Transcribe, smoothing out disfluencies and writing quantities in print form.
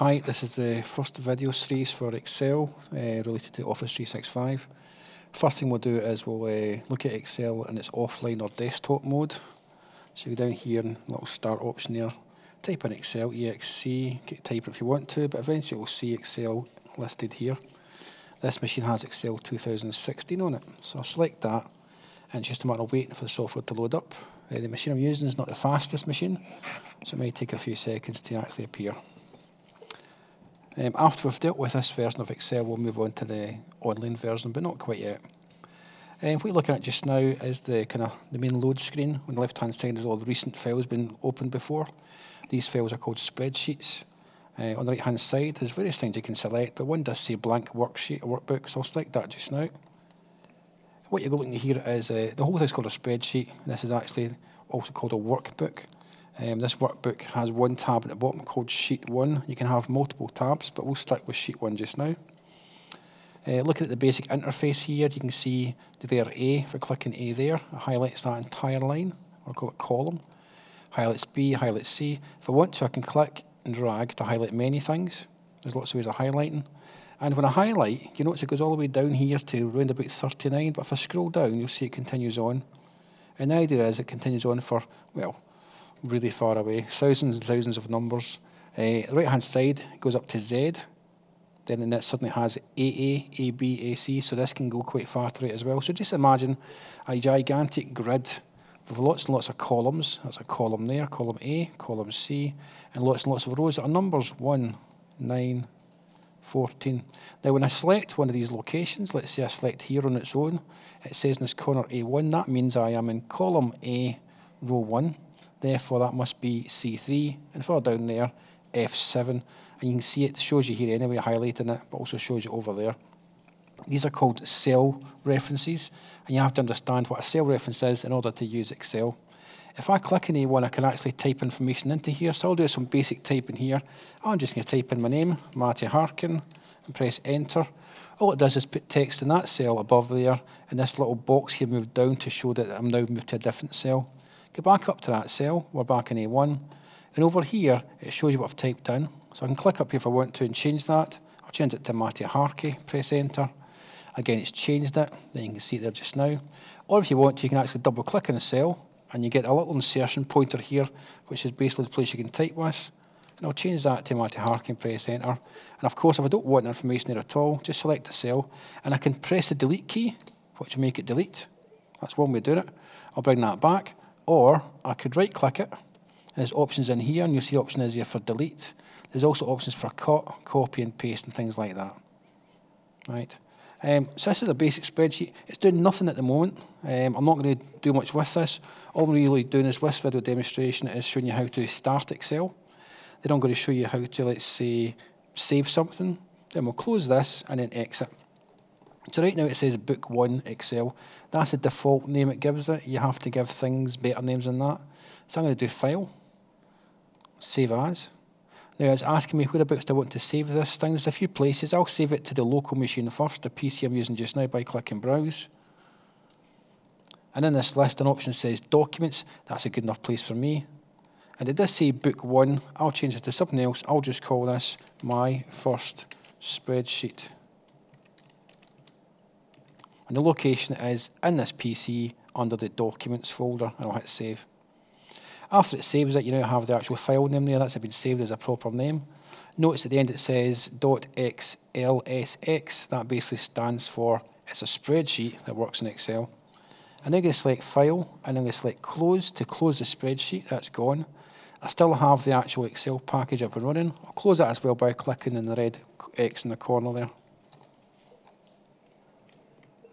Hi, this is the first video series for Excel related to Office 365. First thing we'll do is we'll look at Excel in its offline or desktop mode. So you go down here and little start option there, type in Excel, EXC, type it if you want to, but eventually we'll see Excel listed here. This machine has Excel 2016 on it, so I'll select that, and it's just a matter of waiting for the software to load up. The machine I'm using is not the fastest machine, so it may take a few seconds to actually appear. After we've dealt with this version of Excel, we'll move on to the online version, but not quite yet. What we're looking at just now is the main load screen. On the left-hand side is all the recent files been opened before. These files are called spreadsheets. On the right-hand side, there's various things you can select, but one does say blank worksheet or workbook, so I'll select that just now. What you're looking at here is the whole thing is called a spreadsheet. This is actually also called a workbook. This workbook has one tab at the bottom called Sheet 1. You can have multiple tabs, but we'll stick with Sheet 1 just now. Looking at the basic interface here, you can see there A. For clicking A there, it highlights that entire line, or call it column. Highlights B, highlights C. If I want to, I can click and drag to highlight many things. There's lots of ways of highlighting. And when I highlight, you notice it goes all the way down here to around about 39, but if I scroll down, you'll see it continues on. And the idea is it continues on for, well, really far away, thousands and thousands of numbers. The right hand side goes up to Z, then it suddenly has AA, AB, AC, so this can go quite far to the right as well. So just imagine a gigantic grid with lots and lots of columns. That's a column there, column A, column C, and lots of rows that are numbers 1, 9, 14. Now when I select one of these locations, let's say I select here on its own, it says in this corner A1, that means I am in column A, row 1. Therefore, that must be C3, and further down there, F7. And you can see it shows you here anyway, highlighting it, but also shows you over there. These are called cell references, and you have to understand what a cell reference is in order to use Excel. If I click on A1, I can actually type information into here, so I'll do some basic typing here. I'm just going to type in my name, Matty Harkin, and press Enter. All it does is put text in that cell above there, and this little box here moved down to show that I'm now moved to a different cell. Go back up to that cell, we're back in A1, and over here it shows you what I've typed in. So I can click up here if I want to and change that. I'll change it to Matty Harkey, press Enter. Again, it's changed it, then you can see it there just now. Or if you want to, you can actually double click on the cell, and you get a little insertion pointer here, which is basically the place you can type with. And I'll change that to Matty Harkey and press Enter. And of course, if I don't want information there at all, just select the cell, and I can press the delete key, which will make it delete. That's one way of doing it. I'll bring that back. Or I could right click it, and there's options in here, and you'll see option is here for delete. There's also options for cut, copy and paste and things like that. Right. So this is a basic spreadsheet. It's doing nothing at the moment. I'm not going to do much with this. All I'm really doing is this video demonstration is showing you how to start Excel. Then I'm going to show you how to, let's say, save something. Then we'll close this and then exit. So right now it says Book 1 Excel. That's the default name it gives it. You have to give things better names than that. So I'm going to do File, Save As. Now it's asking me whereabouts do I want to save this thing. There's a few places. I'll save it to the local machine first, the PC I'm using just now, by clicking Browse. And in this list, an option says Documents. That's a good enough place for me. And it does say Book 1. I'll change it to something else. I'll just call this My First Spreadsheet. And the location is in this PC under the Documents folder, and I'll hit Save. After it saves it, you now have the actual file name there. That's been saved as a proper name. Notice at the end it says .xlsx. That basically stands for it's a spreadsheet that works in Excel. I'm now going to select File, and I'm going to select Close to close the spreadsheet. That's gone. I still have the actual Excel package up and running. I'll close that as well by clicking on the red X in the corner there.